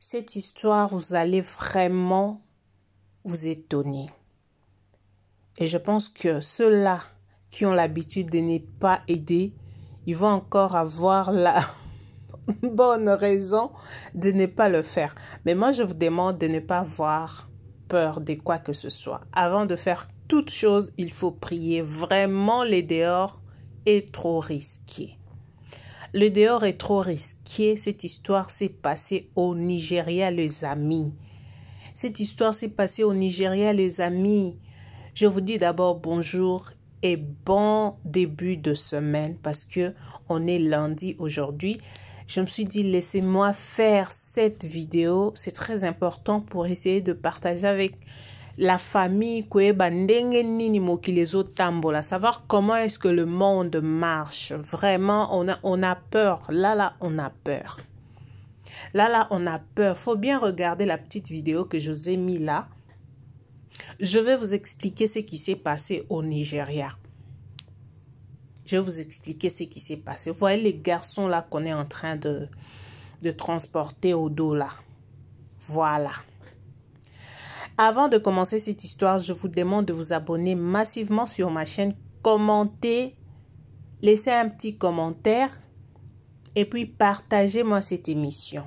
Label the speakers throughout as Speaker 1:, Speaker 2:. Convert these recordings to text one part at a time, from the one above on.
Speaker 1: Cette histoire, vous allez vraiment vous étonner. Et je pense que ceux-là qui ont l'habitude de ne pas aider, ils vont encore avoir la bonne raison de ne pas le faire. Mais moi, je vous demande de ne pas avoir peur de quoi que ce soit. Avant de faire toute chose, il faut prier. Vraiment, le dehors est trop risqué. Le dehors est trop risqué. Cette histoire s'est passée au Nigeria, les amis. Cette histoire s'est passée au Nigeria, les amis. Je vous dis d'abord bonjour et bon début de semaine parce que on est lundi aujourd'hui. Je me suis dit, laissez-moi faire cette vidéo. C'est très important pour essayer de partager avec la famille, savoir comment est-ce que le monde marche. Vraiment, on a peur. Là, on a peur. Là, on a peur. Faut bien regarder la petite vidéo que je vous ai mis là. Je vais vous expliquer ce qui s'est passé au Nigeria. Je vais vous expliquer ce qui s'est passé. Vous voyez les garçons là qu'on est en train de transporter au dos là. Voilà. Avant de commencer cette histoire, je vous demande de vous abonner massivement sur ma chaîne, commenter, laisser un petit commentaire et puis partagez-moi cette émission.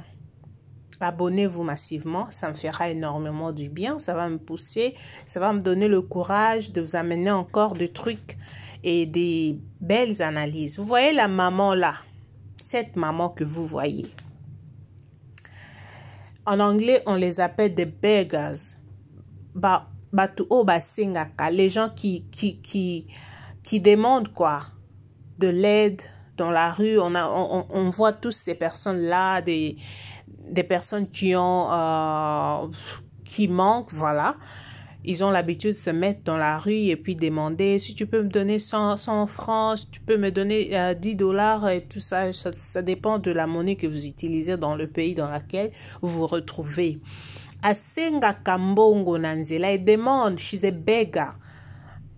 Speaker 1: Abonnez-vous massivement, ça me fera énormément du bien, ça va me pousser, ça va me donner le courage de vous amener encore des trucs et des belles analyses. Vous voyez la maman là, cette maman que vous voyez. En anglais, on les appelle des beggars. Les gens qui demandent quoi? De l'aide dans la rue. On voit tous ces personnes-là, des personnes qui manquent, voilà. Ils ont l'habitude de se mettre dans la rue et puis demander si tu peux me donner 100 francs, si tu peux me donner $10 et tout ça. Ça dépend de la monnaie que vous utilisez dans le pays dans lequel vous vous retrouvez. Asenga Kambongo Nanzela, elle demande, she's a beggar.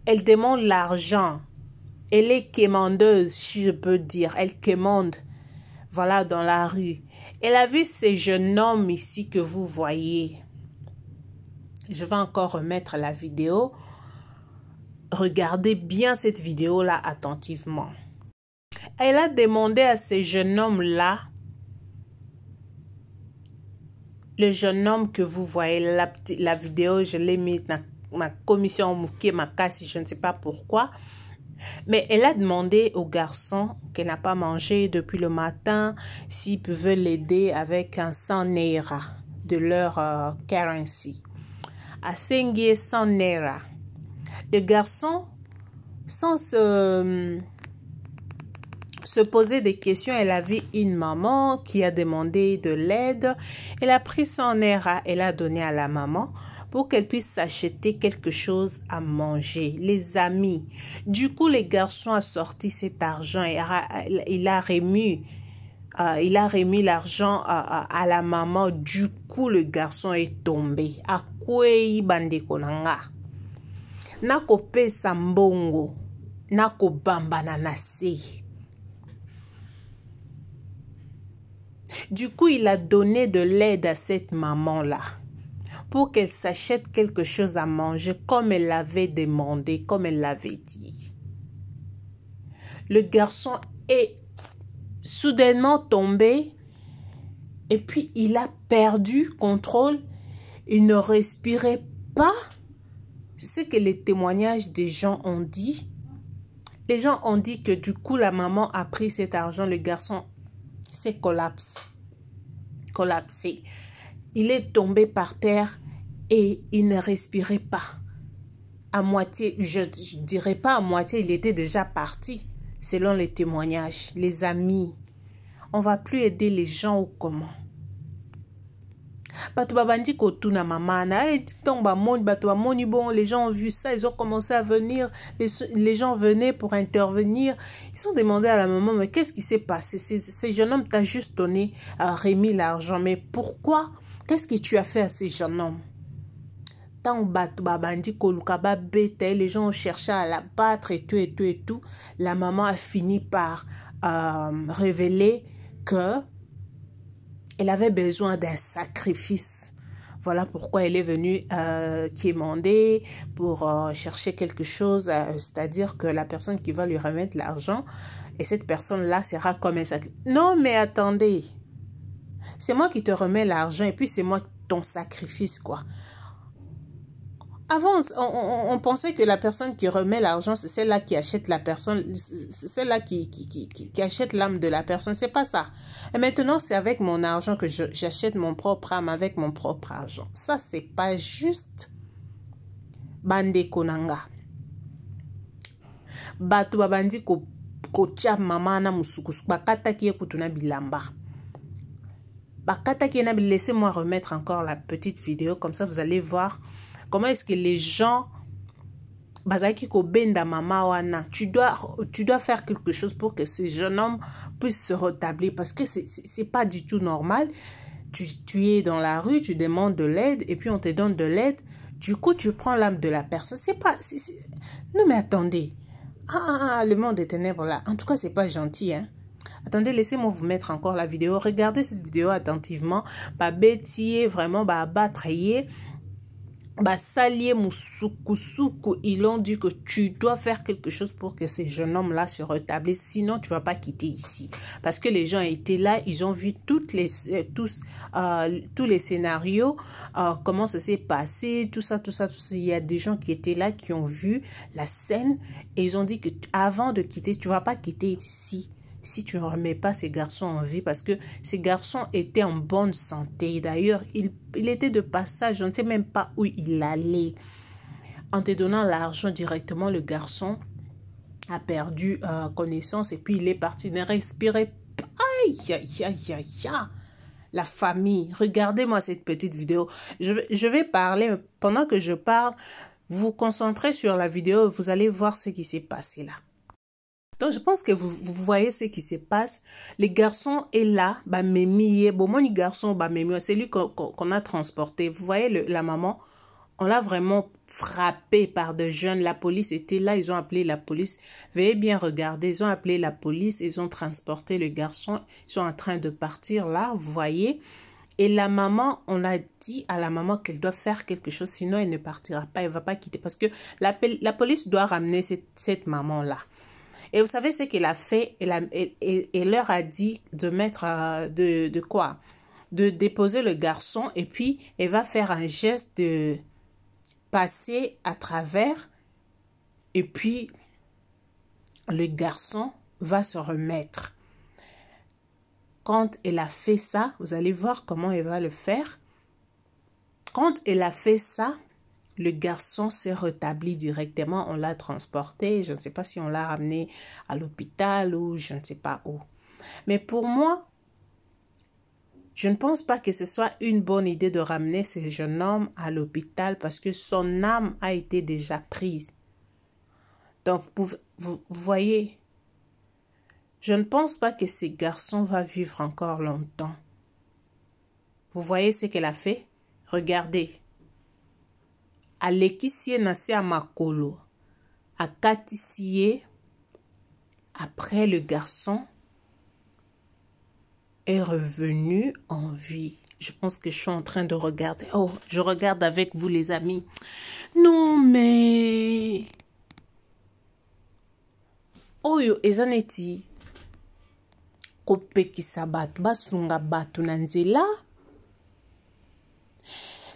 Speaker 1: Elle demande l'argent. Elle est quémandeuse, si je peux dire. Elle quémande, voilà, dans la rue. Elle a vu ces jeunes hommes ici que vous voyez. Je vais encore remettre la vidéo. Regardez bien cette vidéo-là attentivement. Elle a demandé à ces jeunes hommes-là, le jeune homme que vous voyez, la vidéo, je l'ai mise dans ma commission Mouké Makasi, je ne sais pas pourquoi. Mais elle a demandé au garçon qu'elle n'a pas mangé depuis le matin s'il pouvait l'aider avec un 100 naira de leur currency. À 100 naira. Le garçon, sans se poser des questions, elle a vu une maman qui a demandé de l'aide. Elle a pris 100 naira, elle a donné à la maman pour qu'elle puisse s'acheter quelque chose à manger. Les amis. Du coup, le garçon a sorti cet argent et il a remis l'argent à la maman. Du coup, le garçon est tombé. Akwei bandeko nanga. Nako pesa mbongo. Nako bamba nanase. Du coup, il a donné de l'aide à cette maman-là pour qu'elle s'achète quelque chose à manger comme elle l'avait demandé, comme elle l'avait dit. Le garçon est soudainement tombé et puis il a perdu contrôle. Il ne respirait pas. C'est ce que les témoignages des gens ont dit. Les gens ont dit que du coup, la maman a pris cet argent, le garçon s'est collapsé. Il est tombé par terre et il ne respirait pas. À moitié, je ne dirais pas à moitié, il était déjà parti, selon les témoignages. Les amis, on ne va plus aider les gens ou comment? Les gens ont vu ça, ils ont commencé à venir, les gens venaient pour intervenir. Ils ont demandé à la maman, mais qu'est-ce qui s'est passé? Ces jeunes hommes t'ont juste donné, remis l'argent, mais pourquoi? Qu'est-ce que tu as fait à ces jeunes hommes? Les gens ont cherché à la battre et tout. La maman a fini par révéler que Elle avait besoin d'un sacrifice. Voilà pourquoi elle est venue quémander pour chercher quelque chose, c'est-à-dire que la personne qui va lui remettre l'argent, et cette personne-là sera comme un sacrifice. Non, mais attendez, c'est moi qui te remets l'argent et puis c'est moi ton sacrifice, quoi. Avant, on pensait que la personne qui remet l'argent, c'est celle-là qui achète la personne, c'est celle-là qui achète l'âme de la personne. C'est pas ça. Et maintenant, c'est avec mon argent que j'achète mon propre âme avec mon propre argent. Ça, c'est pas juste. Bande konanga. Batu babandi ko tia mama na musukusu. Bakata ki ekutuna bilamba. Bakata ki na laissez-moi remettre encore la petite vidéo. Comme ça, vous allez voir comment est-ce que les gens bazaki ko benda mama wana, tu dois faire quelque chose pour que ce jeune homme puisse se rétablir parce que c'est pas du tout normal. Tu es dans la rue, tu demandes de l'aide et puis on te donne de l'aide. Du coup, tu prends l'âme de la personne. C'est pas non mais attendez. Le monde des ténèbres là. En tout cas, c'est pas gentil hein. Attendez, laissez-moi vous mettre encore la vidéo. Regardez cette vidéo attentivement. Ba bêtier vraiment ba abattrayer. Salier Moussoukoussoukou, ils ont dit que tu dois faire quelque chose pour que ces jeunes hommes-là se rétablissent. Sinon, tu ne vas pas quitter ici. Parce que les gens étaient là, ils ont vu tous les scénarios, comment ça s'est passé, tout ça. Il y a des gens qui étaient là, qui ont vu la scène et ils ont dit que avant de quitter, tu ne vas pas quitter ici. Si tu ne remets pas ces garçons en vie, parce que ces garçons étaient en bonne santé. D'ailleurs, il était de passage, je ne sais même pas où il allait. En te donnant l'argent directement, le garçon a perdu connaissance et puis il est parti, ne respirait pas. Aïe. La famille, regardez-moi cette petite vidéo. Je vais parler, pendant que je parle, vous concentrez sur la vidéo, vous allez voir ce qui s'est passé là. Donc, je pense que vous voyez ce qui se passe. Les garçons est là, mon garçon, c'est lui qu'on a transporté. Vous voyez la maman, on l'a vraiment frappé par des jeunes. La police était là, ils ont appelé la police. Veuillez bien regarder, ils ont appelé la police, ils ont transporté le garçon. Ils sont en train de partir là, vous voyez. Et la maman, on a dit à la maman qu'elle doit faire quelque chose, sinon elle ne partira pas, elle ne va pas quitter. Parce que la police doit ramener cette maman-là. Et vous savez ce qu'elle a fait? Elle leur a dit de mettre, de quoi? De déposer le garçon et puis elle va faire un geste de passer à travers et puis le garçon va se remettre. Quand elle a fait ça, vous allez voir comment elle va le faire. Quand elle a fait ça, le garçon s'est rétabli directement, on l'a transporté, je ne sais pas si on l'a ramené à l'hôpital ou je ne sais pas où. Mais pour moi, je ne pense pas que ce soit une bonne idée de ramener ce jeune homme à l'hôpital parce que son âme a été déjà prise. Donc, vous voyez, je ne pense pas que ce garçon va vivre encore longtemps. Vous voyez ce qu'elle a fait? Regardez. Alekisie nasi à makolo, à katisie, après le garçon est revenu en vie. Je pense que je suis en train de regarder. Oh, je regarde avec vous les amis. Non mais... Oyo ezaneti kopekisa batu basunga batu na nzela.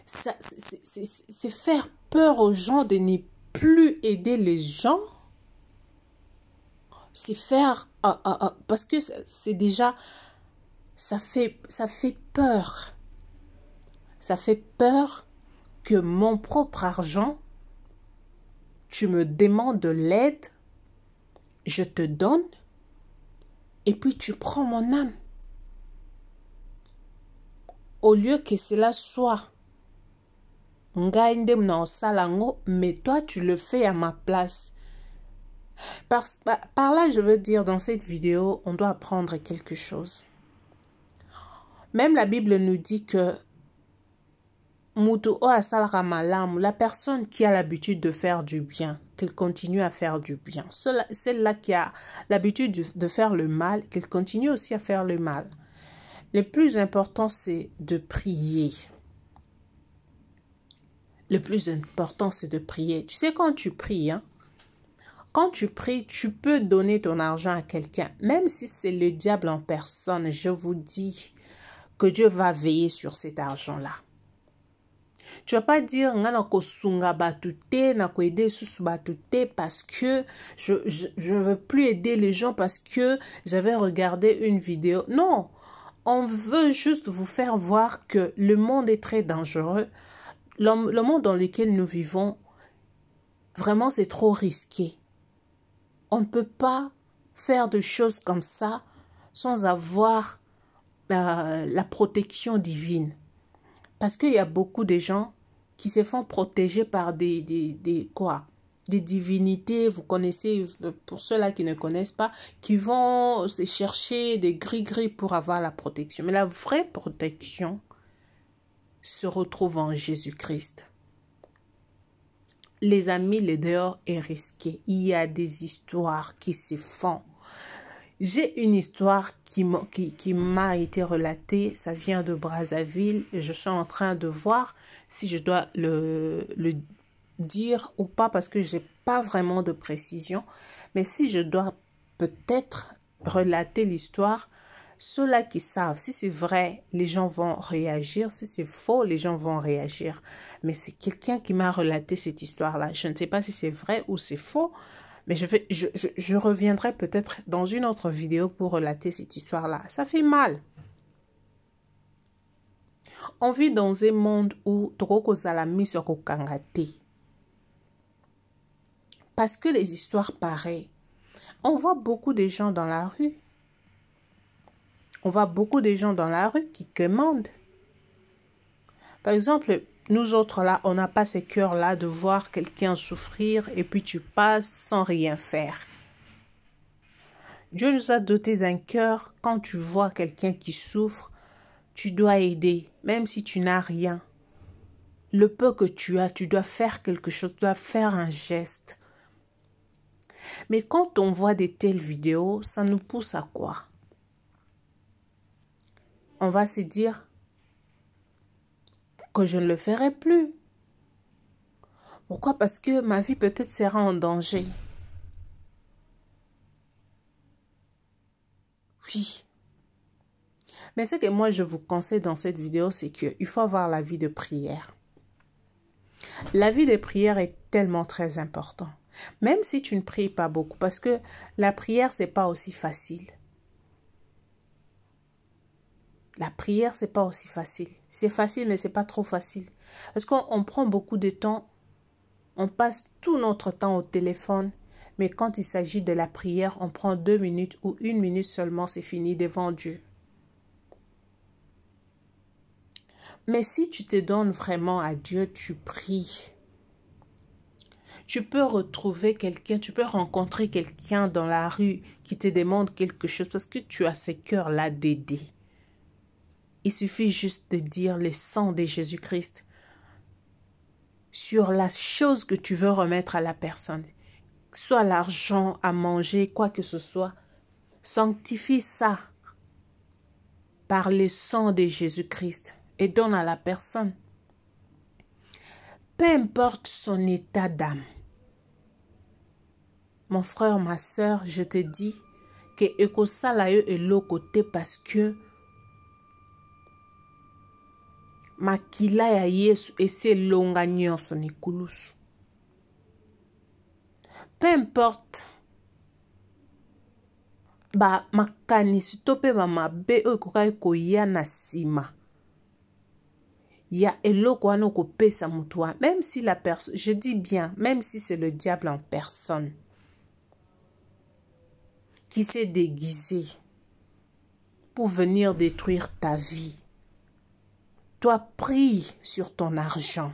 Speaker 1: C'est faire peur aux gens de ne plus aider les gens. C'est faire... parce que c'est déjà... Ça fait peur. Ça fait peur que mon propre argent, tu me demandes de l'aide, je te donne, et puis tu prends mon âme. Au lieu que cela soit... mais toi, tu le fais à ma place. Par là, je veux dire, dans cette vidéo, on doit apprendre quelque chose. Même la Bible nous dit que la personne qui a l'habitude de faire du bien, qu'elle continue à faire du bien. Celle-là qui a l'habitude de faire le mal, qu'elle continue aussi à faire le mal. Le plus important, c'est de prier. Le plus important, c'est de prier. Tu sais, quand tu pries, hein, quand tu pries, tu peux donner ton argent à quelqu'un. Même si c'est le diable en personne, je vous dis que Dieu va veiller sur cet argent-là. Tu vas pas dire parce que je veux plus aider les gens parce que j'avais regardé une vidéo. Non, on veut juste vous faire voir que le monde est très dangereux. Le monde dans lequel nous vivons, vraiment, c'est trop risqué. On ne peut pas faire de choses comme ça sans avoir la protection divine. Parce qu'il y a beaucoup de gens qui se font protéger par des divinités, vous connaissez, pour ceux-là qui ne connaissent pas, qui vont se chercher des gris-gris pour avoir la protection. Mais la vraie protection se retrouve en Jésus-Christ. Les amis, le dehors est risqué. Il y a des histoires qui se font. J'ai une histoire qui m'a été relatée. Ça vient de Brazzaville. Et je suis en train de voir si je dois le dire ou pas parce que je n'ai pas vraiment de précision. Mais si je dois peut-être relater l'histoire, ceux-là qui savent, si c'est vrai, les gens vont réagir. Si c'est faux, les gens vont réagir. Mais c'est quelqu'un qui m'a relaté cette histoire-là. Je ne sais pas si c'est vrai ou c'est faux. Mais je reviendrai peut-être dans une autre vidéo pour relater cette histoire-là. Ça fait mal. On vit dans un monde où parce que les histoires pareilles, on voit beaucoup de gens dans la rue. On voit beaucoup de gens dans la rue qui commandent. Par exemple, nous autres là, on n'a pas ce cœur-là de voir quelqu'un souffrir et puis tu passes sans rien faire. Dieu nous a dotés d'un cœur. Quand tu vois quelqu'un qui souffre, tu dois aider, même si tu n'as rien. Le peu que tu as, tu dois faire quelque chose, tu dois faire un geste. Mais quand on voit de telles vidéos, ça nous pousse à quoi? On va se dire que je ne le ferai plus. Pourquoi? Parce que ma vie peut-être sera en danger. Oui. Mais ce que moi je vous conseille dans cette vidéo, c'est qu'il faut avoir la vie de prière. La vie de prière est tellement très importante. Même si tu ne pries pas beaucoup, parce que la prière, c'est pas aussi facile. La prière, c'est pas aussi facile. C'est facile, mais c'est pas trop facile. Parce qu'on prend beaucoup de temps, on passe tout notre temps au téléphone, mais quand il s'agit de la prière, on prend 2 minutes ou 1 minute seulement, c'est fini devant Dieu. Mais si tu te donnes vraiment à Dieu, tu pries. Tu peux retrouver quelqu'un, tu peux rencontrer quelqu'un dans la rue qui te demande quelque chose parce que tu as ce cœur-là d'aider. Il suffit juste de dire le sang de Jésus-Christ sur la chose que tu veux remettre à la personne. Soit l'argent, à manger, quoi que ce soit. Sanctifie ça par le sang de Jésus-Christ et donne à la personne. Peu importe son état d'âme. Mon frère, ma soeur, je te dis que ekosala yo eloko te parce que makila ya Yesu esi elonga nyonso nikulusu. Peu importe makanisi to pe mabe oyo kokaki koya na sima. Ya eloko wana okopesa mutu wana, même si la personne, je dis bien, même si c'est le diable en personne qui s'est déguisé pour venir détruire ta vie. Toi, prie sur ton argent.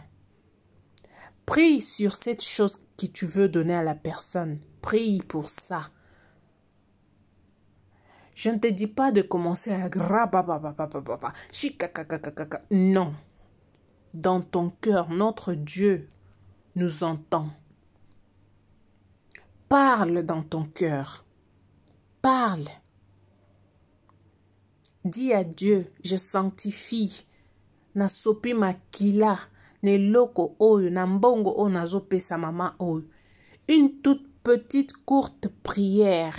Speaker 1: Prie sur cette chose que tu veux donner à la personne. Prie pour ça. Je ne te dis pas de commencer à non. Dans ton cœur, notre Dieu nous entend. Parle dans ton cœur. Parle. Dis à Dieu, je sanctifie. Na sopi makila, ne loko oyo, na mbongo o nazope sa maman oyo. Une toute petite courte prière.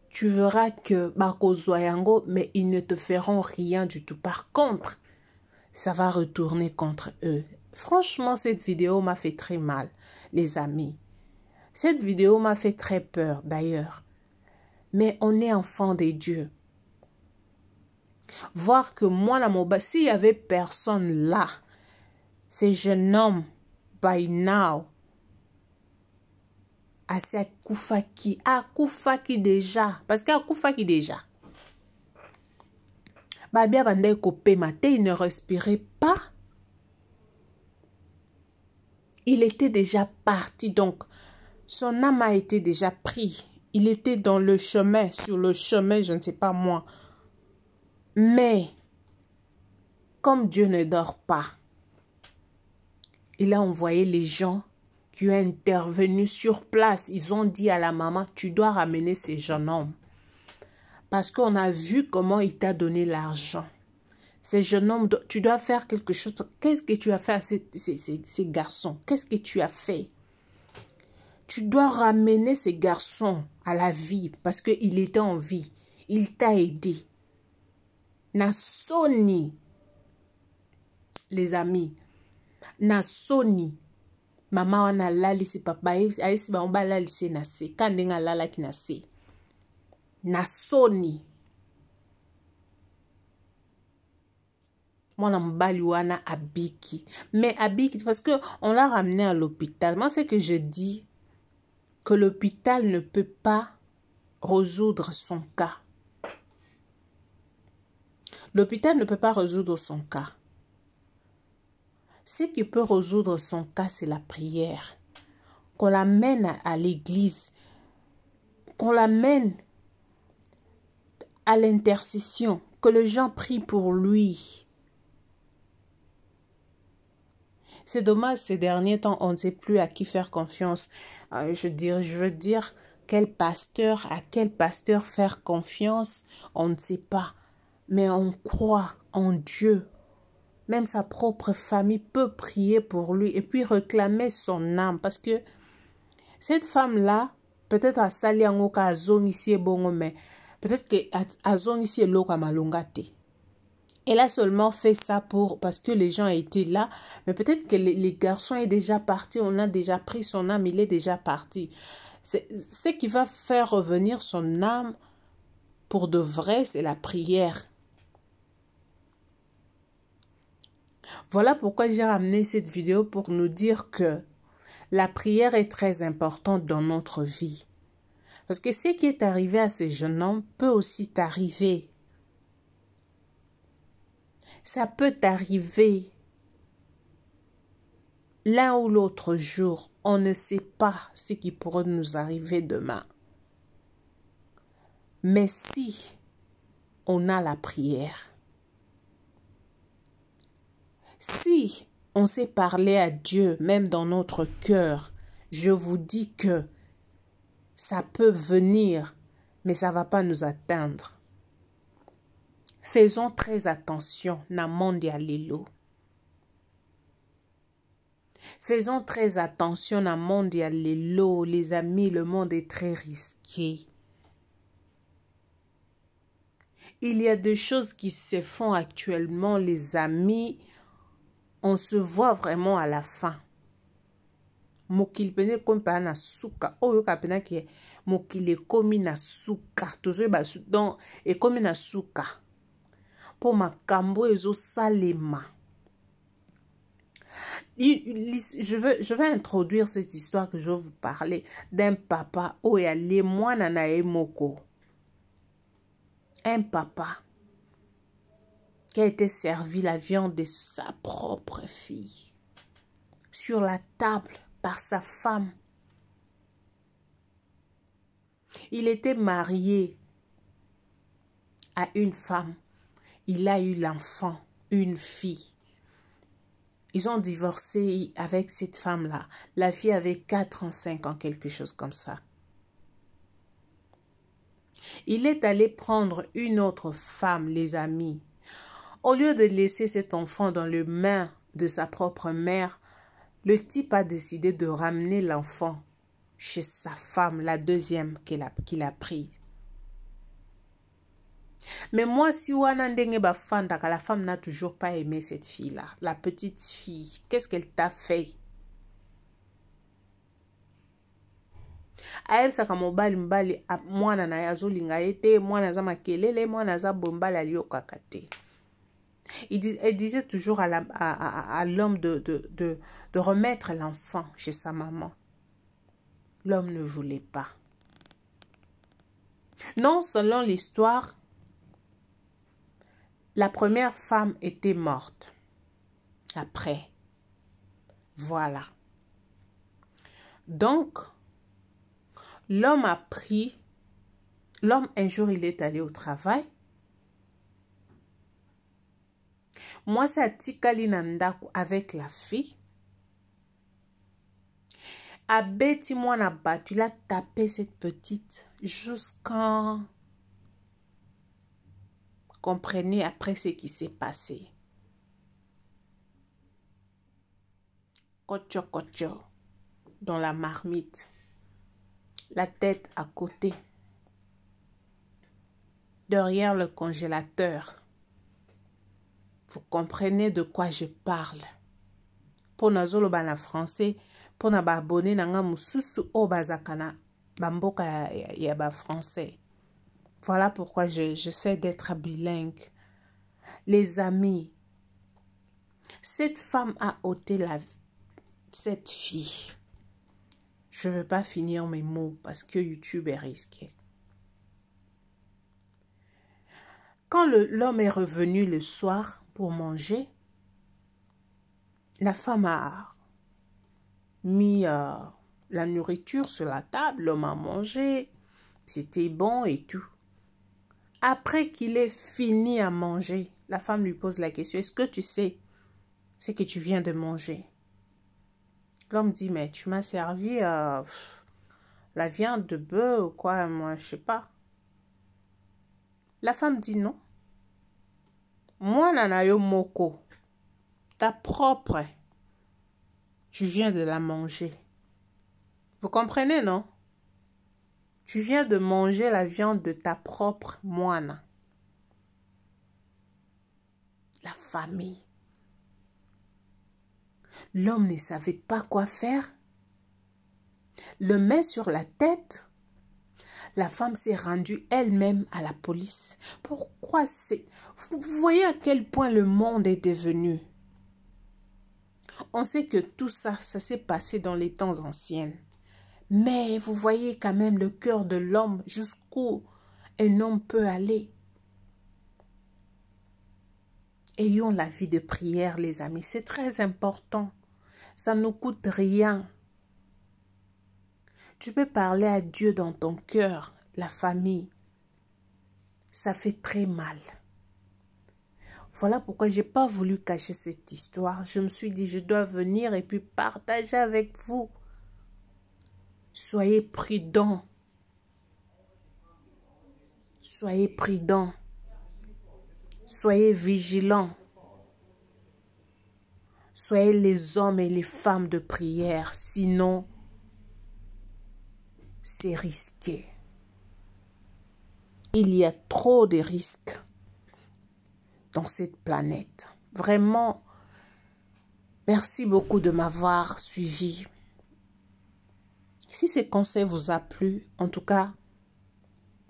Speaker 1: Tu verras que bakozwayango, mais ils ne te feront rien du tout. Par contre, ça va retourner contre eux. Franchement, cette vidéo m'a fait très mal, les amis. Cette vidéo m'a fait très peur, d'ailleurs. Mais on est enfant des dieux. Voir que moi, la Moba, s'il y avait personne là, ces jeunes hommes, by now, assez Akufaki déjà, parce qu'Akufaki déjà, Babia Bandai Kopé Maté, il ne respirait pas. Il était déjà parti, donc son âme a été déjà pris. Il était dans le chemin, sur le chemin, je ne sais pas moi. Mais, comme Dieu ne dort pas, il a envoyé les gens qui ont intervenu sur place. Ils ont dit à la maman, tu dois ramener ces jeunes hommes. Parce qu'on a vu comment il t'a donné l'argent. Ces jeunes hommes, tu dois faire quelque chose. Qu'est-ce que tu as fait à ces garçons? Qu'est-ce que tu as fait? Tu dois ramener ces garçons à la vie parce qu'il était en vie. Il t'a aidé. Nasoni, les amis, Nasoni, maman wana lalisi papa aisi ba omba lalisi nase kandenga lala ki nase. Nasoni. Mwana mbali wana abiki. Mais abiki parce que on l'a ramené à l'hôpital. Moi c'est que je dis que l'hôpital ne peut pas résoudre son cas. L'hôpital ne peut pas résoudre son cas. Ce qui peut résoudre son cas, c'est la prière. Qu'on l'amène à l'église. Qu'on l'amène à l'intercession. Que les gens prient pour lui. C'est dommage, ces derniers temps, on ne sait plus à qui faire confiance. Je veux dire, à quel pasteur faire confiance, on ne sait pas. Mais on croit en Dieu. Même sa propre famille peut prier pour lui et puis réclamer son âme. Parce que cette femme-là, peut-être à Saliangoka, à Zong ici et bon, mais peut-être qu'à Zong ici et l'eau à Malongate. Elle a seulement fait ça parce que les gens étaient là. Mais peut-être que les garçons sont déjà partis. On a déjà pris son âme. Il est déjà parti. Ce qui va faire revenir son âme pour de vrai, c'est la prière. Voilà pourquoi j'ai ramené cette vidéo pour nous dire que la prière est très importante dans notre vie. Parce que ce qui est arrivé à ces jeunes hommes peut aussi t'arriver. Ça peut t'arriver l'un ou l'autre jour. On ne sait pas ce qui pourrait nous arriver demain. Mais si on a la prière, si on sait parler à Dieu, même dans notre cœur, je vous dis que ça peut venir, mais ça ne va pas nous atteindre. Faisons très attention, na mondialelo. Faisons très attention, na mondialelo, les amis, le monde est très risqué. Il y a des choses qui se font actuellement, les amis. On se voit vraiment à la fin. Mokili pene komi pa na suka. Oyo ka pena ki mokili komi na suka. Tozo ba donc e komi na suka. Po makambo ezo salema. Je vais introduire cette histoire que je vais vous parler d'un papa oya le mwana na emoko. Un papa qui a été servi la viande de sa propre fille sur la table par sa femme. Il était marié à une femme. Il a eu l'enfant, une fille. Ils ont divorcé avec cette femme-là. La fille avait 4 ans, 5 ans, quelque chose comme ça. Il est allé prendre une autre femme, les amis. Au lieu de laisser cet enfant dans les mains de sa propre mère, le type a décidé de ramener l'enfant chez sa femme, la deuxième qu'il a prise. Mais moi, si la femme n'a toujours pas aimé cette fille-là, la petite fille, qu'est-ce qu'elle t'a fait? Ayebisaka mobali mbali mwana na azolinga ete mwana za makelele mwana za bombala liokaka te. Elle disait toujours à l'homme de remettre l'enfant chez sa maman. L'homme ne voulait pas. Non, selon l'histoire, la première femme était morte. Après, voilà. Donc, l'homme un jour, il est allé au travail. Moi, c'est Atikali Nandaku avec la fille. Abeti moi na battu, il a tapé cette petite jusqu'en... Comprenez après ce qui s'est passé. Kocho kocho dans la marmite. La tête à côté. Derrière le congélateur. Vous comprenez de quoi je parle. Pour nazolo bana français, pour na ba abonné nanga mususu o bazakana bamboka ya ba français. Voilà pourquoi j'essaie d'être bilingue. Les amis, cette femme a ôté cette fille. Je ne veux pas finir mes mots parce que YouTube est risqué. Quand l'homme est revenu le soir pour manger, la femme a mis la nourriture sur la table, l'homme a mangé, c'était bon et tout. Après qu'il ait fini à manger, la femme lui pose la question, est-ce que tu sais ce que tu viens de manger? L'homme dit, mais tu m'as servi la viande de bœuf ou quoi, moi, je sais pas. La femme dit non. Moi, nanayo moko, ta propre, tu viens de la manger. Vous comprenez, non? Tu viens de manger la viande de ta propre moine. La famille. L'homme ne savait pas quoi faire. Le met sur la tête. La femme s'est rendue elle-même à la police. Pourquoi c'est... Vous voyez à quel point le monde est devenu. On sait que tout ça, ça s'est passé dans les temps anciens. Mais vous voyez quand même le cœur de l'homme jusqu'où un homme peut aller. Ayons la vie de prière, les amis. C'est très important. Ça ne nous coûte rien. Tu peux parler à Dieu dans ton cœur, la famille. Ça fait très mal. Voilà pourquoi je n'ai pas voulu cacher cette histoire. Je me suis dit, je dois venir et puis partager avec vous. Soyez prudents. Soyez prudents. Soyez vigilants. Soyez les hommes et les femmes de prière. Sinon, c'est risqué. Il y a trop de risques dans cette planète. Vraiment, merci beaucoup de m'avoir suivi. Si ce conseil vous a plu, en tout cas,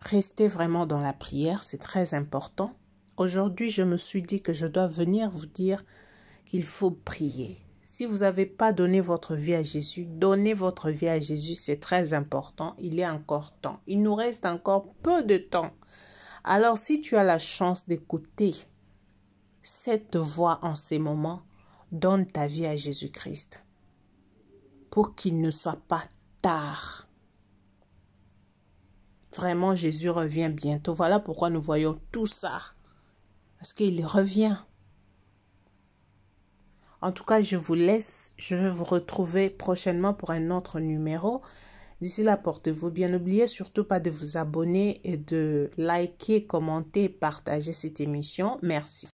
Speaker 1: restez vraiment dans la prière, c'est très important. Aujourd'hui, je me suis dit que je dois venir vous dire qu'il faut prier. Si vous n'avez pas donné votre vie à Jésus, donnez votre vie à Jésus, c'est très important. Il est encore temps. Il nous reste encore peu de temps. Alors, si tu as la chance d'écouter cette voix en ces moments, donne ta vie à Jésus-Christ pour qu'il ne soit pas tard. Vraiment, Jésus revient bientôt. Voilà pourquoi nous voyons tout ça. Parce qu'il revient. En tout cas, je vous laisse. Je vais vous retrouver prochainement pour un autre numéro. D'ici là, portez-vous bien. N'oubliez surtout pas de vous abonner et de liker, commenter, partager cette émission. Merci.